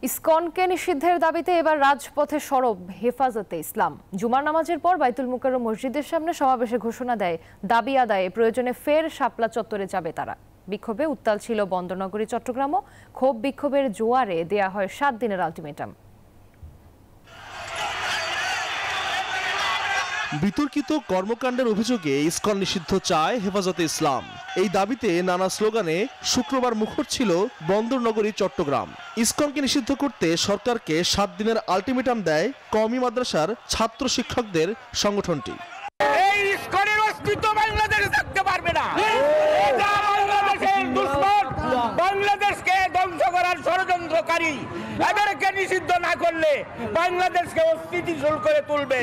ইসকনকে নিষিদ্ধের দাবিতে এবার রাজপথে সরব হেফাজতে ইসলাম। জুমার নামাজের পর বাইতুল মুকাররম মসজিদের সামনে সমাবেশে ঘোষণা দেয় দাবি আদায়ে প্রয়োজনে ফের শাপলা চত্বরে যাবে তারা। বিক্ষোভে উত্তাল ছিল বন্দরনগরী চট্টগ্রামও। ক্ষোভ বিক্ষোভের জোয়ারে দেয়া হয় 7 দিনের আলটিমেটাম। বিতর্কিত কর্মকাণ্ডের অভিযোগে ইসকন নিষিদ্ধ চায় হেফাজতে ইসলাম। এই দাবিতে নানা স্লোগানে শুক্রবার মুখর ছিল বন্দরনগরী চট্টগ্রাম। ইসকনকে নিষিদ্ধ করতে সরকারকে 7 দিনের আলটিমেটাম দেয় কওমি মাদ্রাসার ছাত্র শিক্ষকদের সংগঠনটি। এই ইসকনের অস্তিত্ব বাংলাদেশে থাকতে পারবে না। এটা বাংলাদেশের দুশমন, বাংলাদেশকে ধ্বংস করার ষড়যন্ত্রকারী। এদেরকে নিষিদ্ধ না করলে বাংলাদেশকে অস্থিতিশীল করে তুলবে।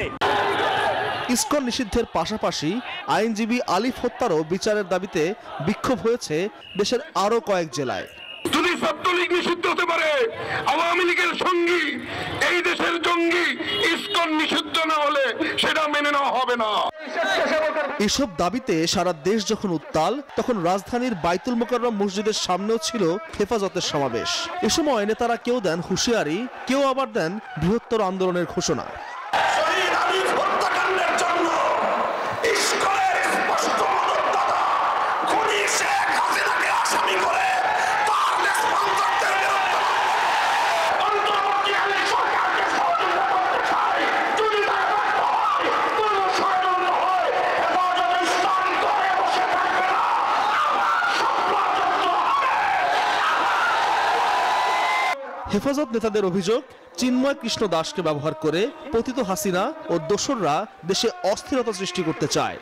ইসকন নিষিদ্ধের পাশাপাশি আইনজীবী আলিফ হত্যারও বিচারের দাবিতে বিক্ষোভ হয়েছে দেশের আরো কয়েক জেলায়। যদি ছাত্রলীগ নিষিদ্ধ হতে পারে, আওয়ামী লীগের সঙ্গী এই দেশের জঙ্গি, ইসকন নিষিদ্ধ না হলে সেটা মেনে নেওয়া হবে না। এসব দাবিতে সারা দেশ যখন উত্তাল, তখন রাজধানীর বাইতুল মুকাররম মসজিদের সামনেও ছিল হেফাজতের সমাবেশ। এ সময় নেতারা কেউ দেন হুঁশিয়ারি, কেউ আবার দেন বৃহত্তর আন্দোলনের ঘোষণা। হেফাজত নেতাদের অভিযোগ, চিন্ময় কৃষ্ণ দাসকে ব্যবহার করে পতিত হাসিনা ও দোসররা দেশে অস্থিরতা সৃষ্টি করতে চায়।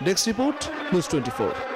Desk report, news 24।